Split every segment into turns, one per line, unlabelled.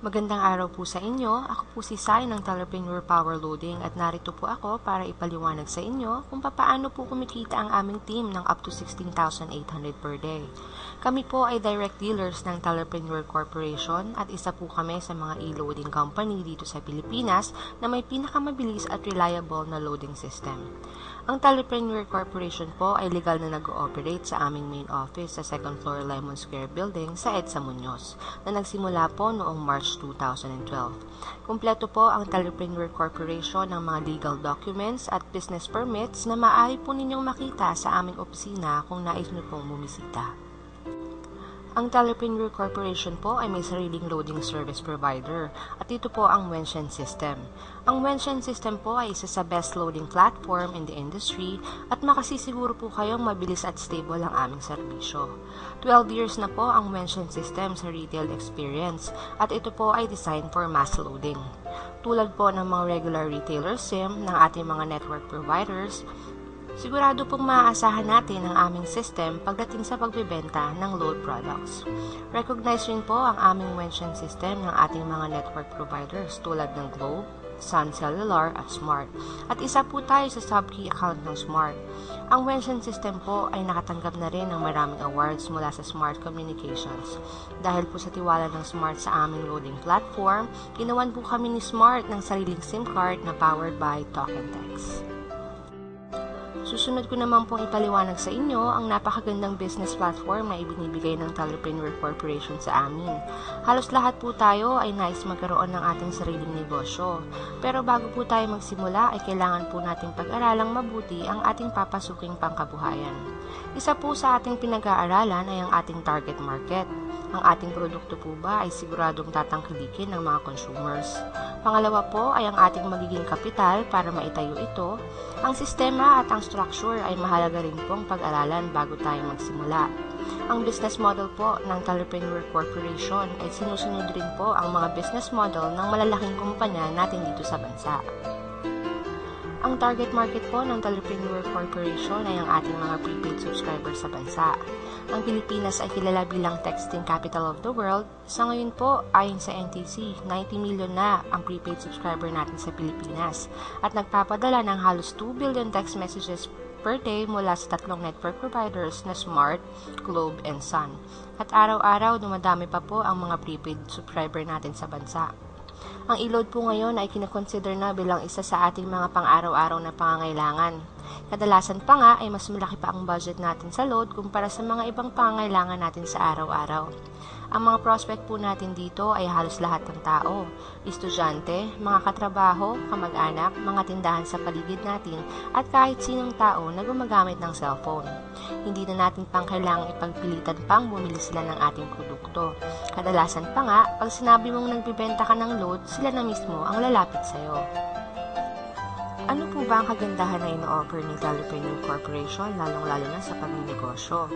Magandang araw po sa inyo. Ako po si Sai ng Telepreneur Power Loading at narito po ako para ipaliwanag sa inyo kung paano po kumikita ang aming team ng up to 16,800 per day. Kami po ay direct dealers ng Telepreneur Corporation at isa po kami sa mga e-loading company dito sa Pilipinas na may pinakamabilis at reliable na loading system. Ang Telepreneur Corporation po ay legal na nag-ooperate sa aming main office sa 2nd floor Lemon Square Building sa EDSA Muñoz na nagsimula po noong March 2012. Kumpleto po ang Telepreneur Corporation ng mga legal documents at business permits na maaari po ninyong makita sa aming opisina kung nais nyo pong bumisita. Ang Telepreneur Corporation po ay may sariling loading service provider at ito po ang Wenshen System. Ang Wenshen System po ay isa sa best loading platform in the industry at makasisiguro po kayong mabilis at stable ang aming serbisyo. 12 years na po ang Wenshen System sa retail experience at ito po ay designed for mass loading. Tulad po ng mga regular retailer SIM ng ating mga network providers, sigurado pong maaasahan natin ang aming system pagdating sa pagbebenta ng load products. Recognize rin po ang aming Wenshen system ng ating mga network providers tulad ng Globe, Sun Cellular at Smart. At isa po tayo sa sub-key account ng Smart. Ang Wenshen system po ay nakatanggap na rin ng maraming awards mula sa Smart Communications. Dahil po sa tiwala ng Smart sa aming loading platform, ginawan po kami ni Smart ng sariling SIM card na powered by Talk and Text. Susunod ko naman pong ipaliwanag sa inyo ang napakagandang business platform na ibinibigay ng Telepreneur Corporation sa amin. Halos lahat po tayo ay nais magkaroon ng ating sariling negosyo. Pero bago po tayo magsimula ay kailangan po nating pag-aralang mabuti ang ating papasuking pangkabuhayan. Isa po sa ating pinag-aaralan ay ang ating target market. Ang ating produkto po ba ay siguradong tatangkilikin ng mga consumers? Pangalawa po ay ang ating magiging kapital para maitayo ito. Ang sistema at ang structure ay mahalaga rin pong pag-aralan bago tayo magsimula. Ang business model po ng Telepreneur Corporation ay sinusunod rin po ang mga business model ng malalaking kumpanya natin dito sa bansa. Ang target market po ng Telepreneur Corporation ay ang ating mga prepaid subscribers sa bansa. Ang Pilipinas ay kilala bilang texting capital of the world. Sa ngayon po, ayon sa NTC, 90 million na ang prepaid subscriber natin sa Pilipinas at nagpapadala ng halos 2 billion text messages per day mula sa tatlong network providers na Smart, Globe, and Sun. At araw-araw dumadami pa po ang mga prepaid subscriber natin sa bansa. Ang e-load po ngayon ay kinoconsider na bilang isa sa ating mga pang-araw-araw na pangangailangan. Kadalasan pa nga ay mas malaki pa ang budget natin sa load kumpara sa mga ibang pangangailangan natin sa araw-araw. Ang mga prospect po natin dito ay halos lahat ng tao, estudyante, mga katrabaho, kamag-anak, mga tindahan sa paligid natin at kahit sinong tao na gumagamit ng cellphone. Hindi na natin pang kailangang ipagpilitan pang bumili sila ng ating produkto. Kadalasan pa nga, pag sinabi mong nagbibenta ka ng load, sila na mismo ang lalapit sa'yo. Ano po ba ang kagandahan na ino-offer ni Telepreneur Corporation lalong-lalo na sa pagninegosyo?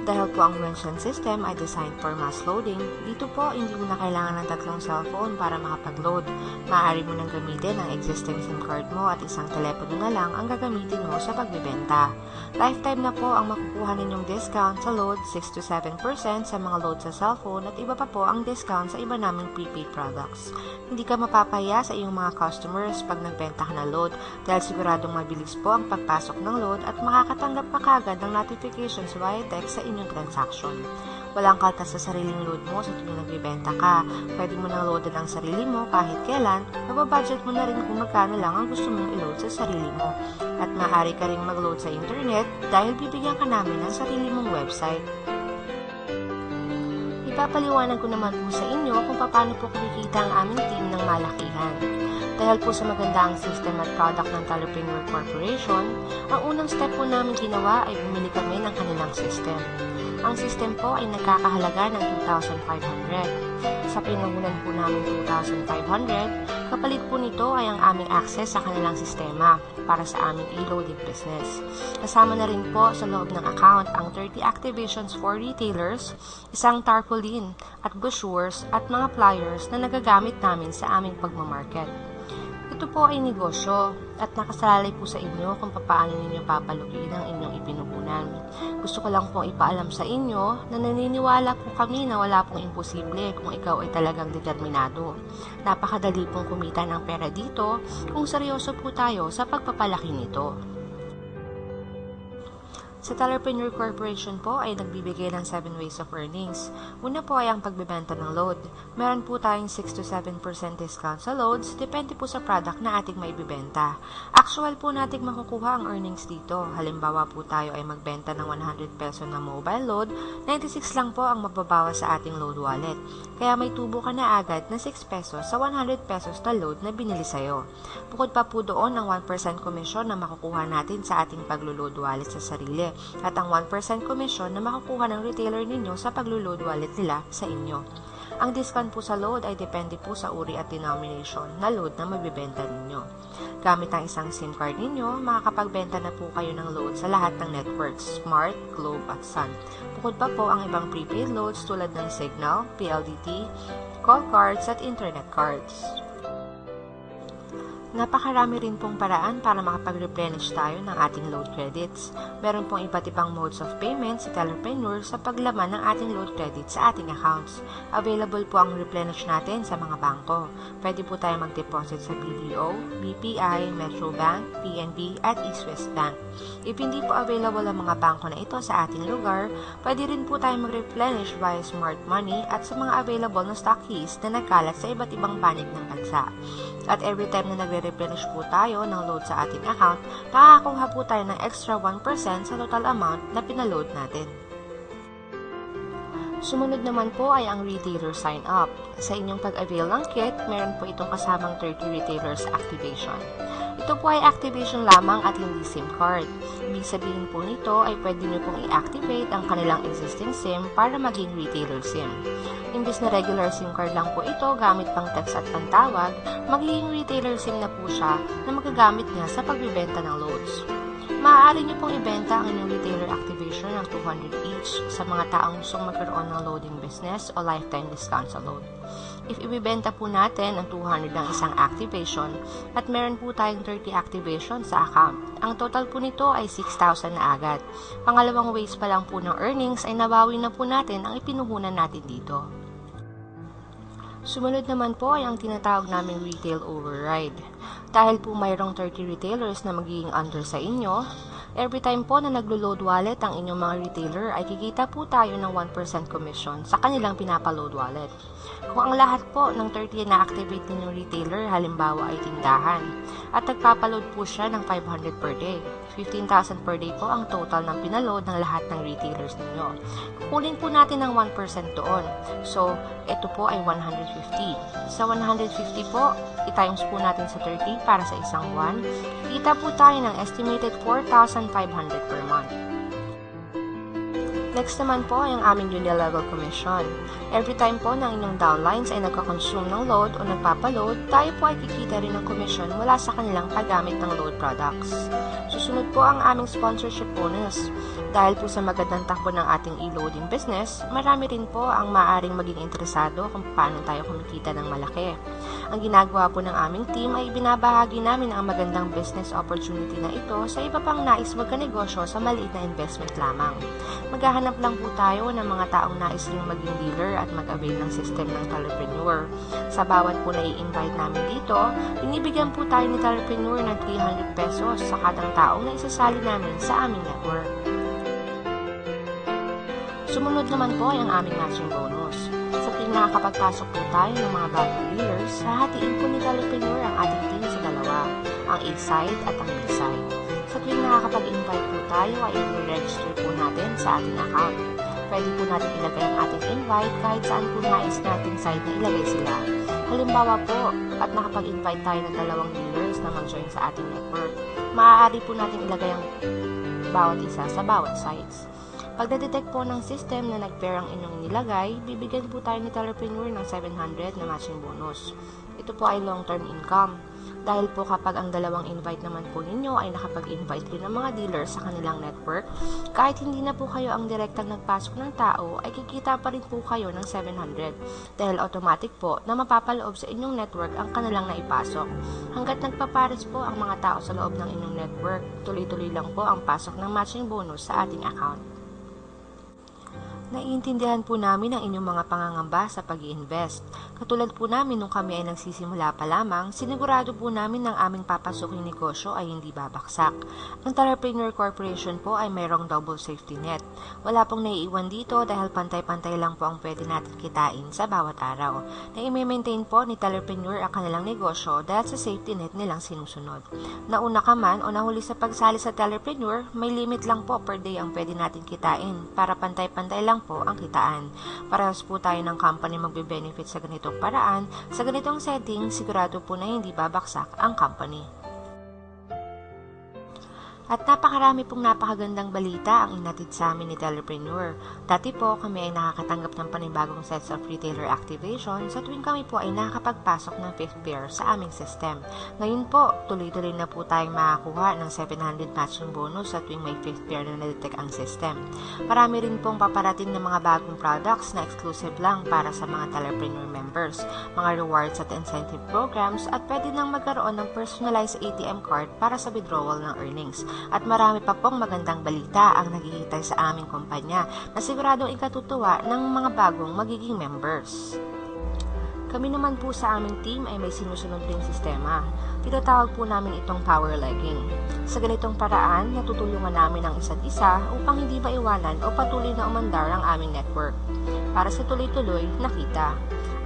Dahil po ang Wenshen system ay designed for mass loading, dito po hindi mo na kailangan ng tatlong cellphone para makapag-load. Maaari mo nang gamitin ang existing SIM card mo at isang telepono na lang ang gagamitin mo sa pagbibenta. Lifetime na po ang makukuha ninyong discount sa load, 6 to 7% sa mga load sa cellphone at iba pa po ang discount sa iba naming prepaid products. Hindi ka mapapaya sa iyong mga customers pag nagbenta ka ng load dahil siguradong mabilis po ang pagpasok ng load at makakatanggap ka kagad ng notifications via text sa inyong transaction. Walang kaltas sa sariling load mo sa tuwing nagbibenta ka. Pwede mo nang loadan ang sarili mo kahit kailan, mababudget mo na rin kung magkano lang ang gusto mong i-load sa sarili mo. At maaari ka rin mag-load sa internet dahil bibigyan ka namin ng sarili mong website. Ipapaliwanag ko naman po sa inyo kung paano po kumikita ang aming team ng malakihan. Dahil po sa maganda ang system at product ng Telepreneur Corporation, ang unang step po namin ginawa ay bumili kami ng kanilang system. Ang system po ay nagkakahalaga ng 2,500. Sa pinangunan po namin 2,500, kapalit po nito ay ang aming access sa kanilang sistema para sa aming e-loading business. Kasama na rin po sa loob ng account ang 30 activations for retailers, isang tarpaulin at brochures at mga flyers na nagagamit namin sa aming pagmamarket. Ito po ay negosyo at nakasalalay po sa inyo kung paano ninyo papalukiin ang inyong ipinupunan. Gusto ko lang pong ipaalam sa inyo na naniniwala po kami na wala pong imposible kung ikaw ay talagang determinado. Napakadali pong kumita ng pera dito kung seryoso po tayo sa pagpapalaki nito. Sa Tellerpreneur Corporation po ay nagbibigay ng 7 ways of earnings. Una po ay ang pagbebenta ng load. Meron po tayong 6 to 7% discount sa loads, depende po sa product na ating maibibenta. Actual po nating makukuha ang earnings dito. Halimbawa po tayo ay magbenta ng 100 peso na mobile load, 96 lang po ang mababawas sa ating load wallet. Kaya may tubo ka na agad na 6 pesos sa 100 pesos na load na binili sa'yo. Bukod pa po doon ang 1% komisyon na makukuha natin sa ating paglo-load wallet sa sarili at ang 1% komisyon na makukuha ng retailer ninyo sa paglo-load wallet nila sa inyo. Ang discount po sa load ay depende po sa uri at denomination na load na mabibenta ninyo. Gamit ang isang SIM card ninyo, makakapagbenta na po kayo ng load sa lahat ng networks, Smart, Globe at Sun. Bukod pa po ang ibang prepaid loads tulad ng Signal, PLDT, call cards at internet cards. Napakarami rin pong paraan para makapag-replenish tayo ng ating load credits. Meron pong iba't ibang modes of payment sa Tellerpreneur sa paglaman ng ating load credits sa ating accounts. Available po ang replenish natin sa mga bangko. Pwede po tayo mag-deposit sa BDO, BPI, Metrobank, PNB at East West Bank. If hindi po available ang mga bangko na ito sa ating lugar, pwede rin po tayo mag-replenish via Smart Money at sa mga available na stockies na nagkalat sa iba't ibang panig ng bansa. At every time na nagre-replenish po tayo ng load sa ating account, nakakakuha po tayo ng extra 1% sa total amount na pinaload natin. Sumunod naman po ay ang retailer sign-up. Sa inyong pag-avail ng kit, meron po itong kasamang 30 retailers activation. Ito po ay activation lamang at hindi SIM card. Ibig sabihin po nito ay pwede nyo pong i-activate ang kanilang existing SIM para maging retailer SIM. Imbis na regular SIM card lang po ito gamit pang text at pantawag, magiging retailer SIM na po siya na magagamit niya sa pagbibenta ng loads. Maaari niyo pong ibenta ang inyong retailer activation ng 200 each sa mga taong gustong magkaroon ng loading business o lifetime discount sa load. If ibibenta po natin ang 200 ng isang activation at meron po tayong 30 activation sa account, ang total po nito ay 6,000 na agad. Pangalawang ways pa lang po ng earnings ay nabawi na po natin ang ipinuhunan natin dito. Sumunod naman po ay ang tinatawag naming retail override. Dahil po mayroong 30 retailers na magiging under sa inyo, every time po na naglo-load wallet ang inyong mga retailer ay kikita po tayo ng 1% commission sa kanilang pinapaload wallet. Kung ang lahat po ng 30 na activate ninyong retailer halimbawa ay tindahan at nagpapaload po siya ng 500 per day, 15,000 per day po ang total ng pinaload ng lahat ng retailers ninyo. Kukunin po natin ng 1% doon. So, ito po ay 150. Sa 150 po, i-times po natin sa 30 para sa isang buwan. Kita po tayo ng estimated 4,500 per month. Next naman po ay ang aming unilevel commission. Every time po na inyong downlines ay nagka-consume ng load o nagpapaload, tayo po ay kikita rin ng commission mula sa kanilang paggamit ng load products. Susunod po ang aming sponsorship bonus. Dahil po sa magandang takbo ng ating e-loading business, marami rin po ang maaaring maging interesado kung paano tayo kumikita ng malaki. Ang ginagawa po ng aming team ay binabahagi namin ang magandang business opportunity na ito sa iba pang nais magkanegosyo sa maliit na investment lamang. Maghahanap lang po tayo ng mga taong nais ring maging dealer at mag-avail ng system ng Tellerpreneur. Sa bawat po na i-invite namin dito, binibigyan po tayo ni Tellerpreneur ng 300 pesos sa kadang taong na isasali namin sa aming network. Sumunod naman po ay ang aming matching bonus. Sa tuwing nakakapagpasok po tayo ng mga bagong dealers, hahatiin po ni Tellerpreneur ang ating team sa dalawa, ang A-side at ang B-side. Sa tuwing nakakapag-invite po tayo ay i-register po natin sa ating account. Pwede po natin ilagay ang ating invite kahit saan po nais nating side na ilagay sila. Halimbawa po, at nakapag-invite tayo ng dalawang dealers na mag-join sa ating network, maaari po natin ilagay ang bawat isa sa bawat sides. Pag na-detect po ng system na nag-pair ang inyong nilagay, bibigyan po tayo ni Telepreneur ng 700 na matching bonus. Ito po ay long-term income. Dahil po kapag ang dalawang invite naman po ninyo ay nakapag-invite rin ng mga dealers sa kanilang network, kahit hindi na po kayo ang direktang nagpasok ng tao, ay kikita pa rin po kayo ng 700 dahil automatic po na mapapaloob sa inyong network ang kanilang naipasok. Hanggat nagpapares po ang mga tao sa loob ng inyong network, tuloy-tuloy lang po ang pasok ng matching bonus sa ating account. Naiintindihan po namin ang inyong mga pangangamba sa pag-i-invest. Katulad po namin nung kami ay nagsisimula pa lamang, sinigurado po namin ng aming papasuking negosyo ay hindi babaksak. Ang Telepreneur Corporation po ay mayroong double safety net. Wala pong naiiwan dito dahil pantay-pantay lang po ang pwede natin kitain sa bawat araw. Na i-maintain po ni Telepreneur ang kanilang negosyo dahil sa safety net nilang sinusunod. Nauna ka man o nahuli sa pagsali sa Telepreneur, may limit lang po per day ang pwede natin kitain para pantay-pantay lang po ang kitaan. Parehas po tayo ng company magbe-benefit sa ganitong paraan. Sa ganitong setting, sigurado po na hindi babaksak ang company. At napakarami pong napakagandang balita ang inatid sa amin ni Telepreneur. Dati po kami ay nakakatanggap ng panibagong sets of retailer activation sa tuwing kami po ay nakakapagpasok ng 5th pair sa aming system. Ngayon po, tuloy-tuloy na po tayong makakuha ng 700 matching bonus sa tuwing may 5th pair na na-detect ang system. Marami rin pong paparating ng mga bagong products na exclusive lang para sa mga Telepreneur members, mga rewards at incentive programs at pwede nang magkaroon ng personalized ATM card para sa withdrawal ng earnings. At marami pa pong magandang balita ang naghihintay sa aming kumpanya na siguradong ikatutuwa ng mga bagong magiging members. Kami naman po sa aming team ay may sinusunod ring sistema. Tinatawag po namin itong power legging. Sa ganitong paraan, natutulungan namin ang isa't isa upang hindi maiwanan o patuloy na umandar ang aming network. Para sa tuloy-tuloy, nakita.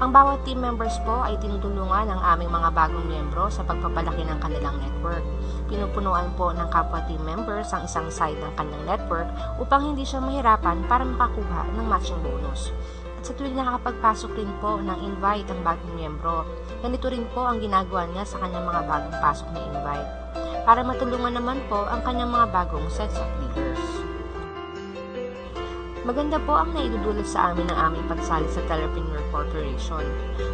Ang bawat team members po ay tinutulungan ng aming mga bagong miyembro sa pagpapalaki ng kanilang network. Pinupunuan po ng kapwa team members ang isang side ng kanilang network upang hindi siya mahirapan para makakuha ng matching bonus. At sa tuwing nakakapagpasok rin po ng invite ang bagong miyembro, ganito rin po ang ginagawa niya sa kanyang mga bagong pasok na invite. Para matulungan naman po ang kanyang mga bagong sets of leaders. Maganda po ang naidudulot sa amin ng aming pagsali sa Telepreneur Corporation.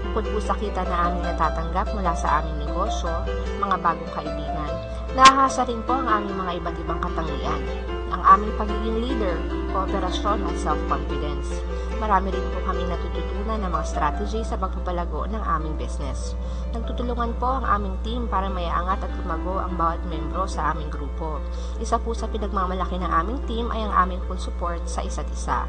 Bukod po sa kita na aming natatanggap mula sa aming negosyo, mga bagong kaibigan, nahahasa rin po ang aming mga iba't ibang katangian, ang aming pagiging leader, kooperasyon at self-confidence. Marami rin po kami natututunan ng mga strategy sa pagpapalago ng aming business. Nagtutulungan po ang aming team para maiangat at lumago ang bawat membro sa aming grupo. Isa po sa pinagmamalaki ng aming team ay ang aming full support sa isa't isa.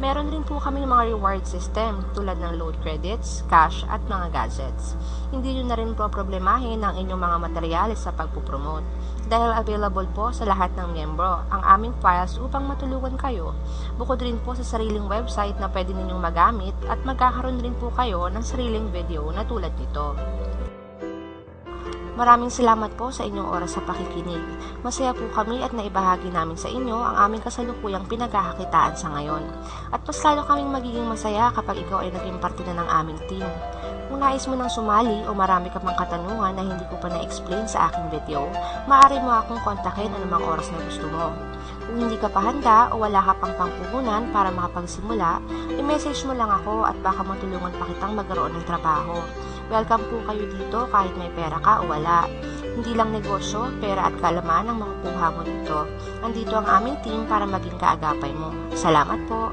Meron rin po kaming mga reward system tulad ng load credits, cash at mga gadgets. Hindi nyo na rin po problemahin ang inyong mga materyales sa pagpupromote dahil available po sa lahat ng miyembro ang aming files upang matulungan kayo. Bukod rin po sa sariling website na pwede ninyong magamit at magkakaroon rin po kayo ng sariling video na tulad nito. Maraming salamat po sa inyong oras sa pakikinig. Masaya po kami at naibahagi namin sa inyo ang aming kasalukuyang pinagkakakitaan sa ngayon. At mas lalo kaming magiging masaya kapag ikaw ay naging parte na ng aming team. Kung nais mo nang sumali o marami ka pang katanungan na hindi ko pa na-explain sa aking video, maaari mo akong kontakin anumang oras na gusto mo. Kung hindi ka pa handa o wala ka pang pampuhunan para makapagsimula, i-message mo lang ako at baka matulungan pa kitang magkaroon ng trabaho. Welcome po kayo dito kahit may pera ka o wala. Hindi lang negosyo, pera at kalaman ang makukuha mo dito. Andito ang aming team para maging kaagapay mo. Salamat po!